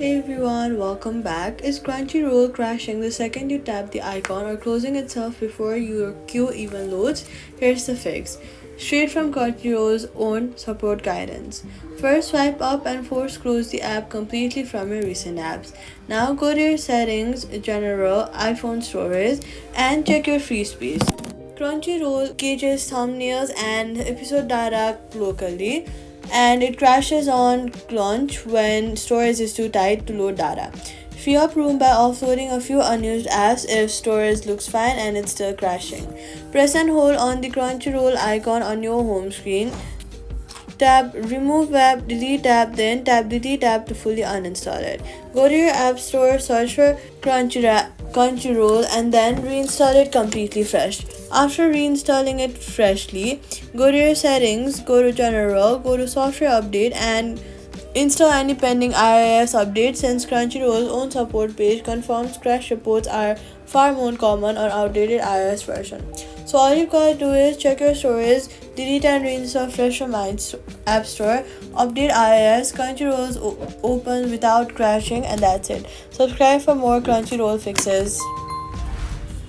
Hey everyone, welcome back. Is Crunchyroll crashing the second you tap the icon or closing itself before your queue even loads? Here's the fix. Straight from Crunchyroll's own support guidance. First, swipe up and force close the app completely from your recent apps. Now go to your settings, general, iPhone storage, and check your free space. Crunchyroll gauges thumbnails and episode data locally, and it crashes on launch when storage is too tight to load data. Free up room by offloading a few unused apps if storage looks fine and it's still crashing. Press and hold on the Crunchyroll icon on your home screen. Tap remove app, delete app, then tap delete app to fully uninstall it. Go to your app store, search for Crunchyroll, and then reinstall it completely fresh. After reinstalling it freshly, go to your settings, go to general, go to software update, and install any pending iOS updates since Crunchyroll's own support page confirms crash reports are far more common on outdated iOS version. So all you gotta do is check your storage, delete and reinstall fresh from App Store, update iOS, Crunchyroll's open without crashing, and that's it. Subscribe for more Crunchyroll fixes.